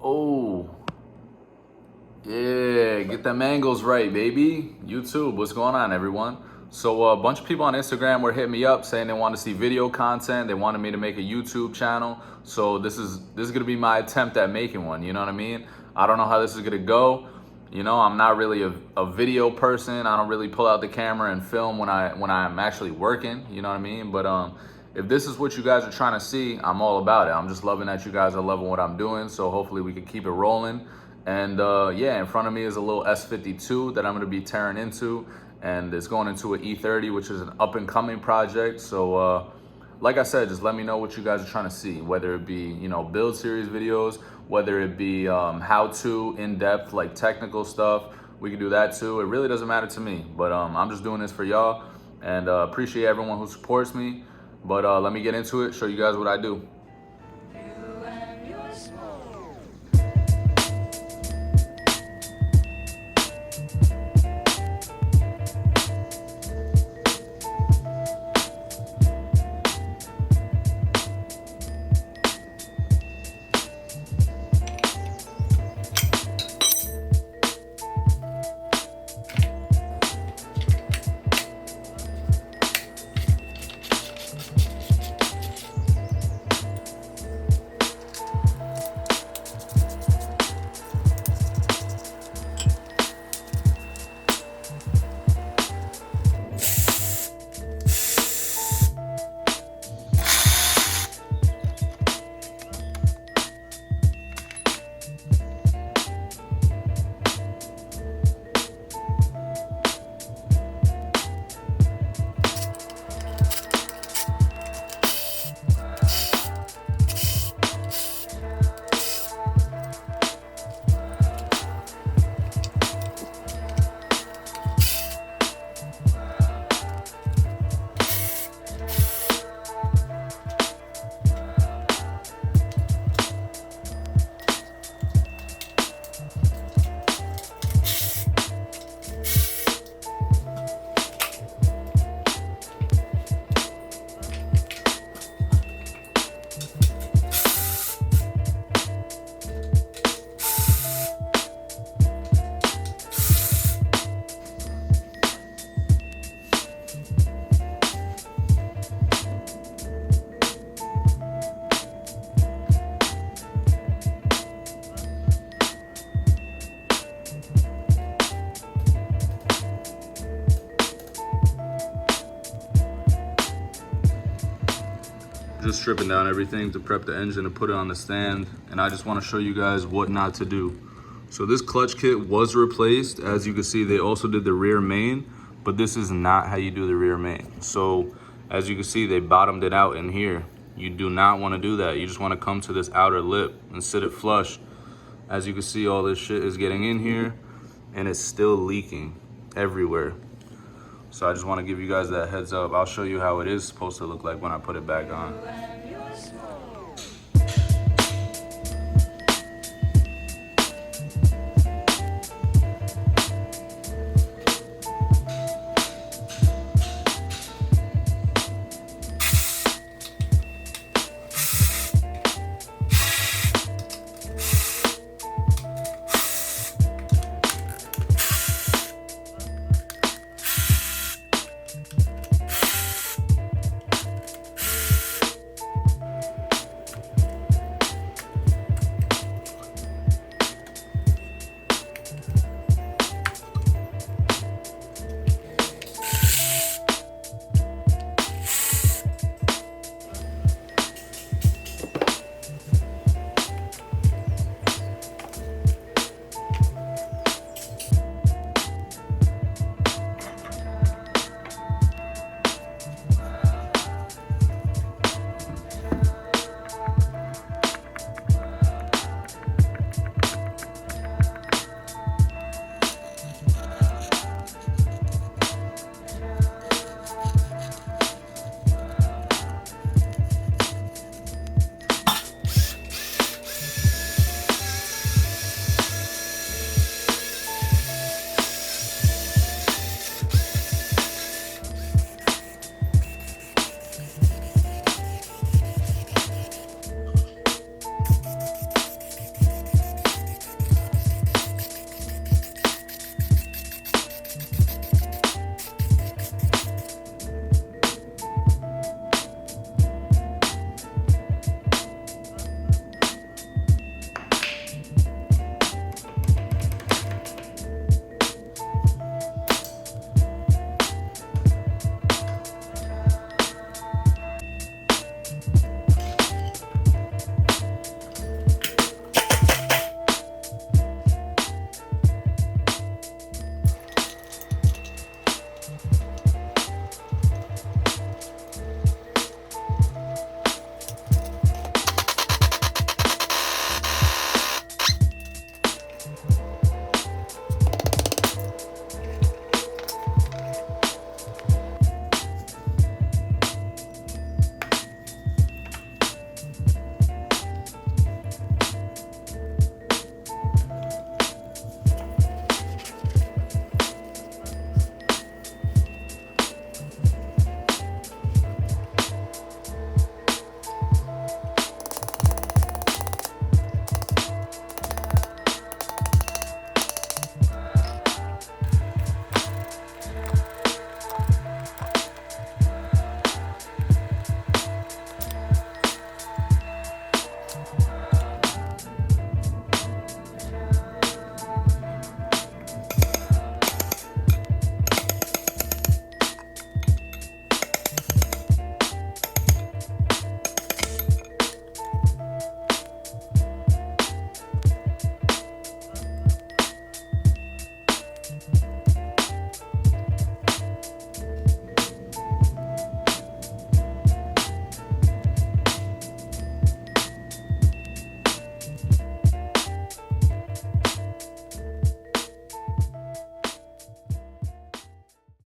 Oh, yeah, get them angles right, baby. YouTube, what's going on, everyone? So a bunch of people on Instagram were hitting me up saying they want to see video content. They wanted me to make a YouTube channel. So this is gonna be my attempt at making one. You know what I mean? I don't know how this is gonna go. You know, I'm not really a video person. I don't really pull out the camera and film when I'm actually working. You know what I mean? But if this is what you guys are trying to see, I'm all about it. I'm just loving that you guys are loving what I'm doing. So hopefully we can keep it rolling. And yeah, in front of me is a little S52 that I'm gonna be tearing into, and it's going into an E30, which is an up and coming project. So like I said, just let me know what you guys are trying to see, whether it be, you know, build series videos, whether it be how-to, in-depth, like technical stuff. We can do that too. It really doesn't matter to me, but I'm just doing this for y'all, and appreciate everyone who supports me. But let me get into it, show you guys what I do. Just stripping down everything to prep the engine and put it on the stand, and I just want to show you guys what not to do. So this clutch kit was replaced. As you can see, they also did the rear main, but this is not how you do the rear main. So as you can see, they bottomed it out in here. You do not want to do that. You just want to come to this outer lip and sit it flush. As you can see, all this shit is getting in here and it's still leaking everywhere. So I just want to give you guys that heads up. I'll show you how it is supposed to look like when I put it back on.